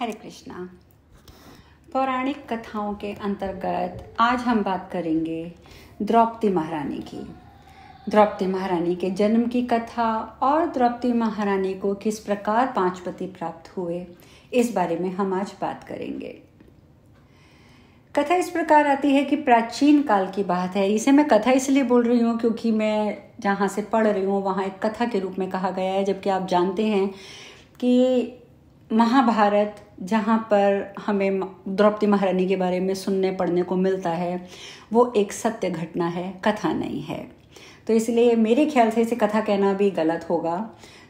हरे कृष्णा। पौराणिक कथाओं के अंतर्गत आज हम बात करेंगे द्रौपदी महारानी की। द्रौपदी महारानी के जन्म की कथा और द्रौपदी महारानी को किस प्रकार 5 पति प्राप्त हुए, इस बारे में हम आज बात करेंगे। कथा इस प्रकार आती है कि प्राचीन काल की बात है। इसे मैं कथा इसलिए बोल रही हूँ क्योंकि मैं जहाँ से पढ़ रही हूँ वहाँ एक कथा के रूप में कहा गया है, जबकि आप जानते हैं कि महाभारत, जहाँ पर हमें द्रौपदी महारानी के बारे में सुनने पढ़ने को मिलता है, वो एक सत्य घटना है, कथा नहीं है। तो इसलिए मेरे ख्याल से इसे कथा कहना भी गलत होगा।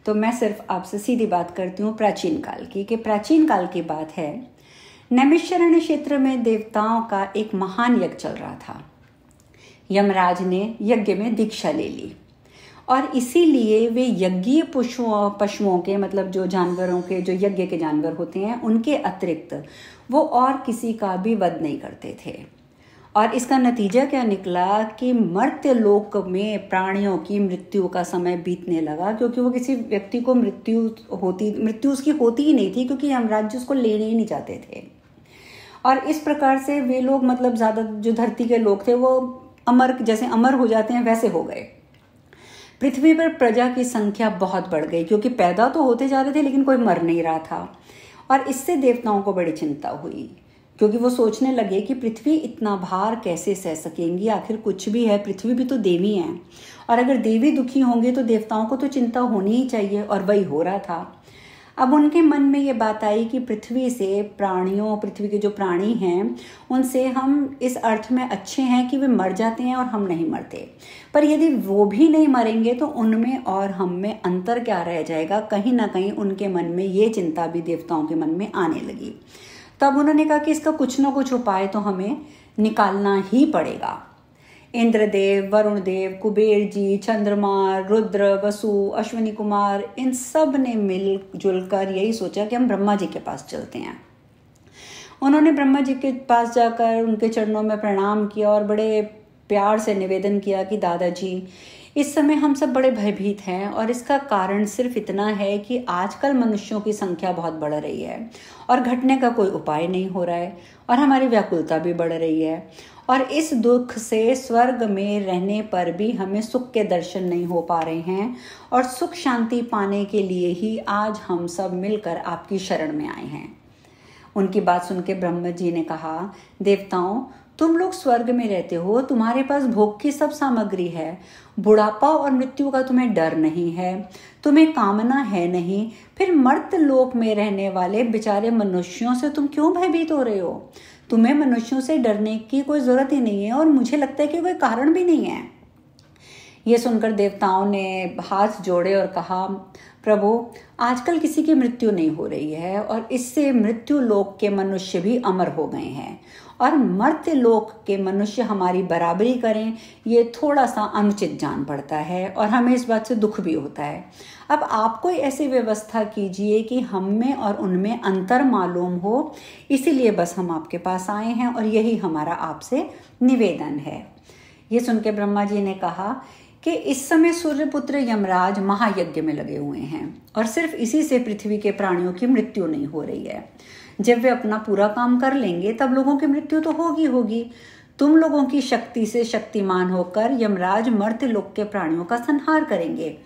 तो मैं सिर्फ आपसे सीधी बात करती हूँ प्राचीन काल की, कि प्राचीन काल की बात है। नैमिषारण्य क्षेत्र में देवताओं का एक महान यज्ञ चल रहा था। यमराज ने यज्ञ में दीक्षा ले ली और इसीलिए वे यज्ञीय पशुओं के, मतलब जो जानवरों के, जो यज्ञ के जानवर होते हैं, उनके अतिरिक्त वो और किसी का भी वध नहीं करते थे। और इसका नतीजा क्या निकला कि मर्त्य लोक में प्राणियों की मृत्यु का समय बीतने लगा, क्योंकि वो किसी व्यक्ति को मृत्यु उसकी होती ही नहीं थी, क्योंकि यमराज उसको लेने ही नहीं चाहते थे। और इस प्रकार से वे लोग, मतलब ज़्यादा जो धरती के लोग थे, वो अमर, जैसे अमर हो जाते हैं वैसे हो गए। पृथ्वी पर प्रजा की संख्या बहुत बढ़ गई, क्योंकि पैदा तो होते जा रहे थे लेकिन कोई मर नहीं रहा था। और इससे देवताओं को बड़ी चिंता हुई, क्योंकि वो सोचने लगे कि पृथ्वी इतना भार कैसे सह सकेंगी, आखिर कुछ भी है, पृथ्वी भी तो देवी है, और अगर देवी दुखी होंगे तो देवताओं को तो चिंता होनी ही चाहिए। और वही हो रहा था। अब उनके मन में ये बात आई कि पृथ्वी के जो प्राणी हैं, उनसे हम इस अर्थ में अच्छे हैं कि वे मर जाते हैं और हम नहीं मरते, पर यदि वो भी नहीं मरेंगे तो उनमें और हम में अंतर क्या रह जाएगा। कहीं ना कहीं उनके मन में ये चिंता भी देवताओं के मन में आने लगी। तब उन्होंने कहा कि इसका कुछ ना कुछ उपाय तो हमें निकालना ही पड़ेगा। इंद्रदेव, वरुण देव, कुबेर जी, चंद्रमा, रुद्र, वसु, अश्विनी कुमार, इन सब ने मिलजुल कर यही सोचा कि हम ब्रह्मा जी के पास चलते हैं। उन्होंने ब्रह्मा जी के पास जाकर उनके चरणों में प्रणाम किया और बड़े प्यार से निवेदन किया कि दादाजी, इस समय हम सब बड़े भयभीत हैं, और इसका कारण सिर्फ इतना है कि आजकल मनुष्यों की संख्या बहुत बढ़ रही है और घटने का कोई उपाय नहीं हो रहा है, और हमारी व्याकुलता भी बढ़ रही है, और इस दुख से स्वर्ग में रहने पर भी हमें सुख के दर्शन नहीं हो पा रहे हैं, और सुख शांति पाने के लिए ही आज हम सब मिलकर आपकी शरण में आए हैं। उनकी बात सुन के ब्रह्मा जी ने कहा, देवताओं, तुम लोग स्वर्ग में रहते हो, तुम्हारे पास भोग की सब सामग्री है, बुढ़ापा और मृत्यु का तुम्हें डर नहीं है, तुम्हें कामना है नहीं, फिर मर्त्य लोक में रहने वाले बेचारे मनुष्यों से तुम क्यों भयभीत हो रहे हो? तुम्हें मनुष्यों से डरने की कोई जरूरत ही नहीं है, और मुझे लगता है कि कोई कारण भी नहीं है। ये सुनकर देवताओं ने हाथ जोड़े और कहा, प्रभु, आजकल किसी की मृत्यु नहीं हो रही है, और इससे मृत्यु लोक के मनुष्य भी अमर हो गए हैं, और मर्त्य लोक के मनुष्य हमारी बराबरी करें, ये थोड़ा सा अनुचित जान पड़ता है, और हमें इस बात से दुख भी होता है। अब आप कोई ऐसी व्यवस्था कीजिए कि हम में और उनमें अंतर मालूम हो, इसीलिए बस हम आपके पास आए हैं, और यही हमारा आपसे निवेदन है। ये सुन के ब्रह्मा जी ने कहा कि इस समय सूर्यपुत्र यमराज महायज्ञ में लगे हुए हैं, और सिर्फ इसी से पृथ्वी के प्राणियों की मृत्यु नहीं हो रही है। जब वे अपना पूरा काम कर लेंगे तब लोगों की मृत्यु तो होगी। तुम लोगों की शक्ति से शक्तिमान होकर यमराज मर्त्य लोक के प्राणियों का संहार करेंगे,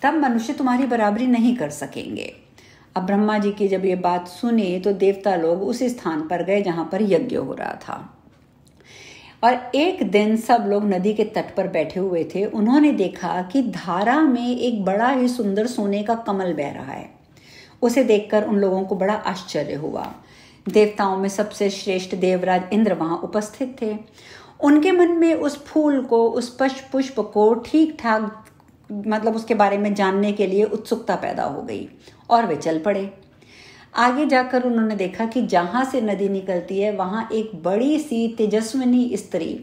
तब मनुष्य तुम्हारी बराबरी नहीं कर सकेंगे। अब ब्रह्मा जी की जब ये बात सुनी तो देवता लोग उस स्थान पर गए जहां पर यज्ञ हो रहा था। और एक दिन सब लोग नदी के तट पर बैठे हुए थे। उन्होंने देखा कि धारा में एक बड़ा ही सुंदर सोने का कमल बह रहा है। उसे देखकर उन लोगों को बड़ा आश्चर्य हुआ। देवताओं में सबसे श्रेष्ठ देवराज इंद्र वहां उपस्थित थे। उनके मन में उस फूल को, उस पुष्प को ठीक ठाक, मतलब उसके बारे में जानने के लिए उत्सुकता पैदा हो गई, और वे चल पड़े। आगे जाकर उन्होंने देखा कि जहां से नदी निकलती है वहां एक बड़ी सी तेजस्विनी स्त्री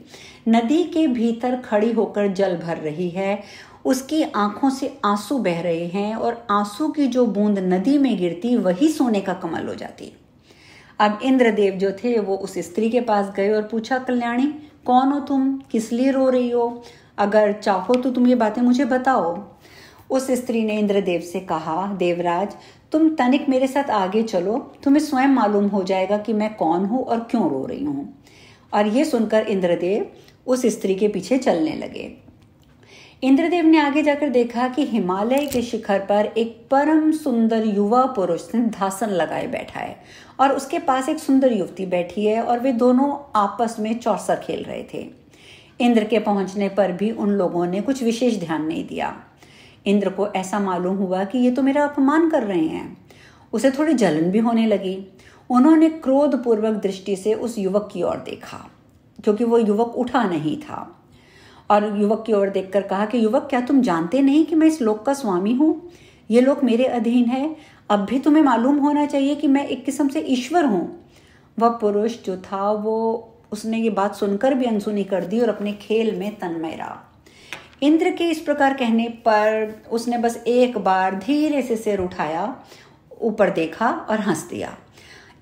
नदी के भीतर खड़ी होकर जल भर रही है। उसकी आंखों से आंसू बह रहे हैं, और आंसू की जो बूंद नदी में गिरती वही सोने का कमल हो जाती। अब इंद्रदेव जो थे वो उस स्त्री के पास गए और पूछा, कल्याणी, कौन हो तुम? किस लिए रो रही हो? अगर चाहो तो तुम ये बातें मुझे बताओ। उस स्त्री ने इंद्रदेव से कहा, देवराज, तुम तनिक मेरे साथ आगे चलो, तुम्हें स्वयं मालूम हो जाएगा कि मैं कौन हूँ और क्यों रो रही हूँ। और ये सुनकर इंद्रदेव उस स्त्री के पीछे चलने लगे। इंद्रदेव ने आगे जाकर देखा कि हिमालय के शिखर पर एक परम सुंदर युवा पुरुष सिंहासन लगाए बैठा है और उसके पास एक सुंदर युवती बैठी है और वे दोनों आपस में चौसर खेल रहे थे। इंद्र के पहुंचने पर भी उन लोगों ने कुछ विशेष ध्यान नहीं दिया। इंद्र को ऐसा मालूम हुआ कि ये तो मेरा अपमान कर रहे हैं। उसे थोड़ी जलन भी होने लगी। उन्होंने क्रोधपूर्वक दृष्टि से उस युवक की ओर देखा, क्योंकि वो युवक उठा नहीं था, और युवक की ओर देखकर कहा कि युवक, क्या तुम जानते नहीं कि मैं इस लोक का स्वामी हूँ? ये लोक मेरे अधीन है। अब भी तुम्हें मालूम होना चाहिए कि मैं एक किस्म से ईश्वर हूँ। वह पुरुष जो था उसने ये बात सुनकर भी अनसुनी कर दी और अपने खेल में तन्मय रहा। इंद्र के इस प्रकार कहने पर उसने बस एक बार धीरे से सिर उठाया, ऊपर देखा और हंस दिया।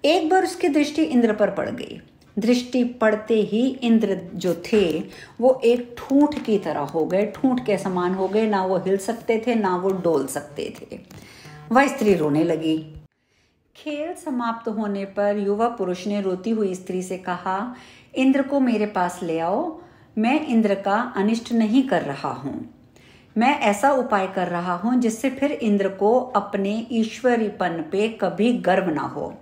एक बार उसकी दृष्टि इंद्र पर पड़ गई। दृष्टि पड़ते ही इंद्र जो थे वो एक ठूंठ की तरह हो गए, ठूंठ के समान हो गए। ना वो हिल सकते थे, ना वो डोल सकते थे। वह स्त्री रोने लगी। खेल समाप्त होने पर युवा पुरुष ने रोती हुई स्त्री से कहा, इंद्र को मेरे पास ले आओ। मैं इंद्र का अनिष्ट नहीं कर रहा हूँ। मैं ऐसा उपाय कर रहा हूँ जिससे फिर इंद्र को अपने ईश्वरीपन पे कभी गर्व ना हो।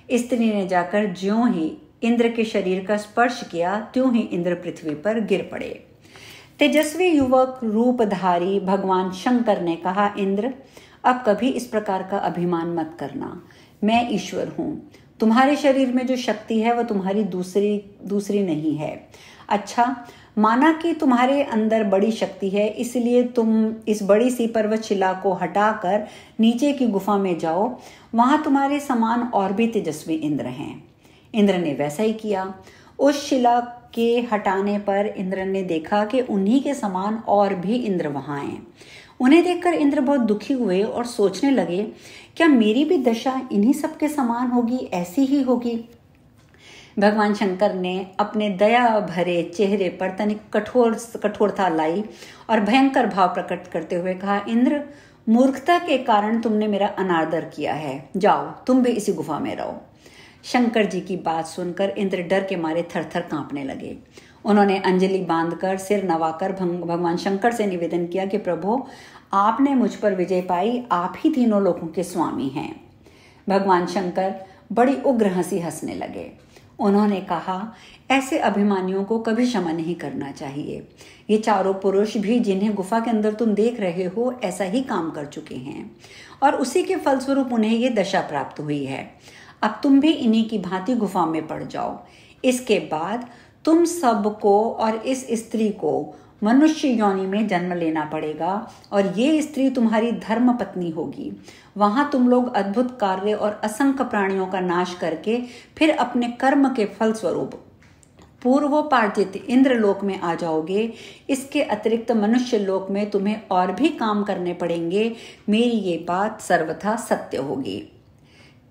स्त्री ने जाकर ज्यों ही इंद्र के शरीर का स्पर्श किया, त्यों ही इंद्र पृथ्वी पर गिर पड़े। तेजस्वी युवक रूपधारी भगवान शंकर ने कहा, इंद्र, अब कभी इस प्रकार का अभिमान मत करना। मैं ईश्वर हूँ। तुम्हारे शरीर में जो शक्ति है वह तुम्हारी दूसरी नहीं है। अच्छा, माना कि तुम्हारे अंदर बड़ी शक्ति है, इसलिए तुम इस बड़ी सी पर्वत शिला को हटाकर नीचे की गुफा में जाओ। वहां तुम्हारे समान और भी तेजस्वी इंद्र हैं। इंद्र ने वैसा ही किया। उस शिला के हटाने पर इंद्र ने देखा कि उन्हीं के समान और भी इंद्र वहां हैं। उन्हें देखकर इंद्र बहुत दुखी हुए और सोचने लगे, क्या मेरी भी दशा इन्हीं सब के समान होगी, ऐसी ही होगी? भगवान शंकर ने अपने दया भरे चेहरे पर तनिक कठोरता लाई और भयंकर भाव प्रकट करते हुए कहा, इंद्र, मूर्खता के कारण तुमने मेरा अनादर किया है। जाओ, तुम भी इसी गुफा में रहो। शंकर जी की बात सुनकर इंद्र डर के मारे थरथर कांपने लगे। उन्होंने अंजलि बांधकर सिर नवाकर भगवान शंकर से निवेदन किया कि प्रभु, आपने मुझ पर विजय पाई, आप ही तीनों लोकों के स्वामी हैं। भगवान शंकर बड़ी उग्र हंसी हंसने लगे। उन्होंने कहा, ऐसे अभिमानियों को कभी क्षमा नहीं करना चाहिए। ये चारों पुरुष भी जिन्हें गुफा के अंदर तुम देख रहे हो, ऐसा ही काम कर चुके हैं और उसी के फलस्वरूप उन्हें ये दशा प्राप्त हुई है। अब तुम भी इन्हीं की भांति गुफा में पड़ जाओ। इसके बाद तुम सबको और इस स्त्री को मनुष्य योनि में जन्म लेना पड़ेगा और ये स्त्री तुम्हारी धर्म पत्नी होगी। वहां तुम लोग अद्भुत कार्य और असंख्य प्राणियों का नाश करके फिर अपने कर्म के फल स्वरूप पूर्वोपार्जित इंद्रलोक में आ जाओगे। इसके अतिरिक्त मनुष्य लोक में तुम्हें और भी काम करने पड़ेंगे। मेरी ये बात सर्वथा सत्य होगी।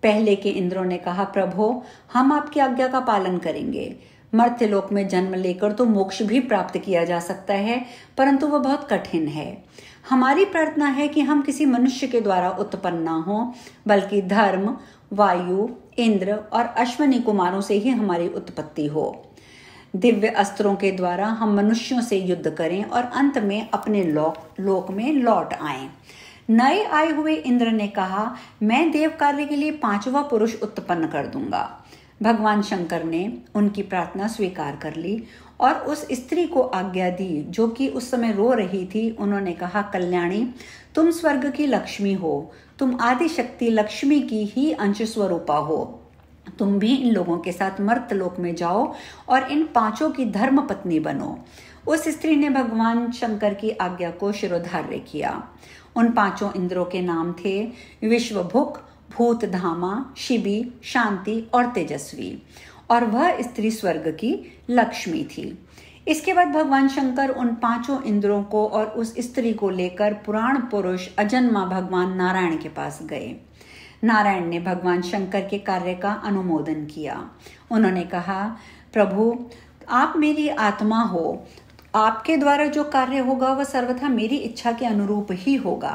पहले के इंद्रों ने कहा, प्रभो, हम आपकी आज्ञा का पालन करेंगे। मर्त्यलोक में जन्म लेकर तो मोक्ष भी प्राप्त किया जा सकता है, परंतु वह बहुत कठिन है। हमारी प्रार्थना है कि हम किसी मनुष्य के द्वारा उत्पन्न ना हो, बल्कि धर्म, वायु, इंद्र और अश्वनी कुमारों से ही हमारी उत्पत्ति हो। दिव्य अस्त्रों के द्वारा हम मनुष्यों से युद्ध करें और अंत में अपने लोक में लौट आएं। नए आए हुए इंद्र ने कहा, मैं देव कार्य के लिए 5वां पुरुष उत्पन्न कर दूंगा। भगवान शंकर ने उनकी प्रार्थना स्वीकार कर ली और उस स्त्री को आज्ञा दी जो कि उस समय रो रही थी। उन्होंने कहा, कल्याणी, तुम स्वर्ग की लक्ष्मी हो। तुम आदि शक्ति लक्ष्मी की ही अंश स्वरूपा हो। तुम भी इन लोगों के साथ मर्त्यलोक में जाओ और इन 5 की धर्म पत्नी बनो। उस स्त्री ने भगवान शंकर की आज्ञा को शिरोधार्य किया। उन 5 इंद्रों के नाम थे विश्वभुक, भूतधामा, शिबी, शांति और तेजस्वी, और वह स्त्री स्वर्ग की लक्ष्मी थी। इसके बाद भगवान शंकर उन 5 इंद्रों को और उस स्त्री को लेकर पुराण पुरुष अजन्मा भगवान नारायण के पास गए। नारायण ने भगवान शंकर के कार्य का अनुमोदन किया। उन्होंने कहा, प्रभु, आप मेरी आत्मा हो। आपके द्वारा जो कार्य होगा वह सर्वथा मेरी इच्छा के अनुरूप ही होगा।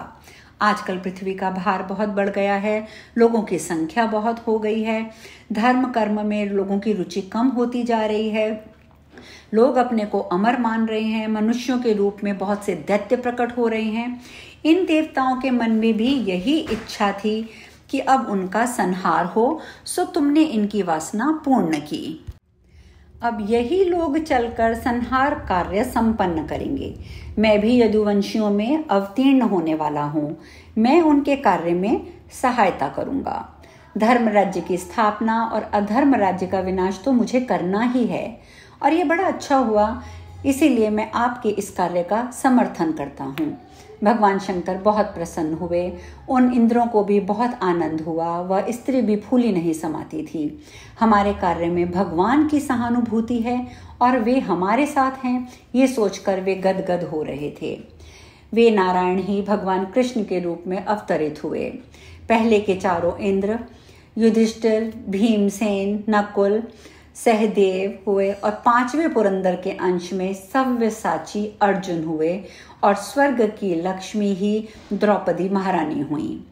आजकल पृथ्वी का भार बहुत बढ़ गया है, लोगों की संख्या बहुत हो गई है, धर्म कर्म में लोगों की रुचि कम होती जा रही है, लोग अपने को अमर मान रहे हैं, मनुष्यों के रूप में बहुत से दैत्य प्रकट हो रहे हैं। इन देवताओं के मन में भी यही इच्छा थी कि अब उनका संहार हो, सो तुमने इनकी वासना पूर्ण की। अब यही लोग चलकर संहार कार्य संपन्न करेंगे। मैं भी यदुवंशियों में अवतीर्ण होने वाला हूँ, मैं उनके कार्य में सहायता करूँगा। धर्म राज्य की स्थापना और अधर्म राज्य का विनाश तो मुझे करना ही है, और ये बड़ा अच्छा हुआ, इसीलिए मैं आपके इस कार्य का समर्थन करता हूँ। भगवान शंकर बहुत प्रसन्न हुए, उन इंद्रों को भी बहुत आनंद हुआ, वह स्त्री भी फूली नहीं समाती थी। हमारे कार्य में भगवान की सहानुभूति है और वे हमारे साथ हैं, ये सोचकर वे गदगद हो रहे थे। वे नारायण ही भगवान कृष्ण के रूप में अवतरित हुए। पहले के चारों इंद्र युधिष्ठिर, भीमसेन, नकुल, सहदेव हुए और पांचवें पुरंदर के अंश में सव्यसाची अर्जुन हुए और स्वर्ग की लक्ष्मी ही द्रौपदी महारानी हुई।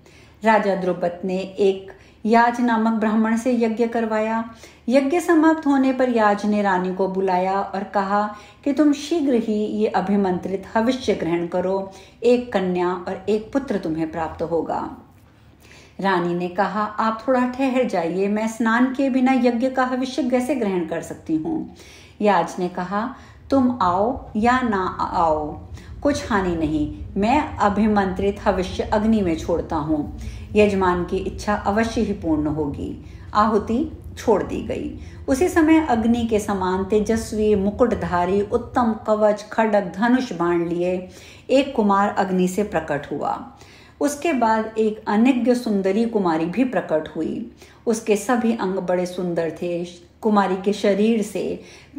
राजा द्रुपद ने एक याज नामक ब्राह्मण से यज्ञ करवाया। यज्ञ समाप्त होने पर याज ने रानी को बुलाया और कहा कि तुम शीघ्र ही ये अभिमंत्रित हविष्य ग्रहण करो, एक कन्या और एक पुत्र तुम्हें प्राप्त होगा। रानी ने कहा, आप थोड़ा ठहर जाइए, मैं स्नान के बिना यज्ञ का हविष्य कैसे ग्रहण कर सकती हूँ। याज ने कहा, तुम आओ या ना आओ, कुछ हानि नहीं, मैं अभिमंत्रित हविष्य अग्नि में छोड़ता हूँ, यजमान की इच्छा अवश्य ही पूर्ण होगी। आहुति छोड़ दी गई। उसी समय अग्नि के समान तेजस्वी मुकुटधारी उत्तम कवच खड्ग धनुष बाण लिए एक कुमार अग्नि से प्रकट हुआ। उसके बाद एक अनिज्ञ सुंदरी कुमारी भी प्रकट हुई। उसके सभी अंग बड़े सुंदर थे। कुमारी के शरीर से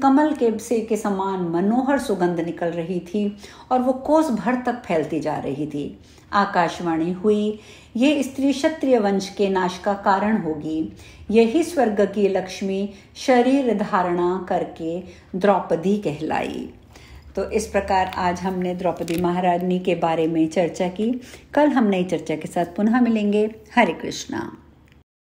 कमल के समान मनोहर सुगंध निकल रही थी और वो कोस भर तक फैलती जा रही थी। आकाशवाणी हुई, ये स्त्री क्षत्रिय वंश के नाश का कारण होगी। यही स्वर्ग की लक्ष्मी शरीर धारणा करके द्रौपदी कहलाई। तो इस प्रकार आज हमने द्रौपदी महारानी के बारे में चर्चा की। कल हम नई चर्चा के साथ पुनः मिलेंगे। हरे कृष्णा।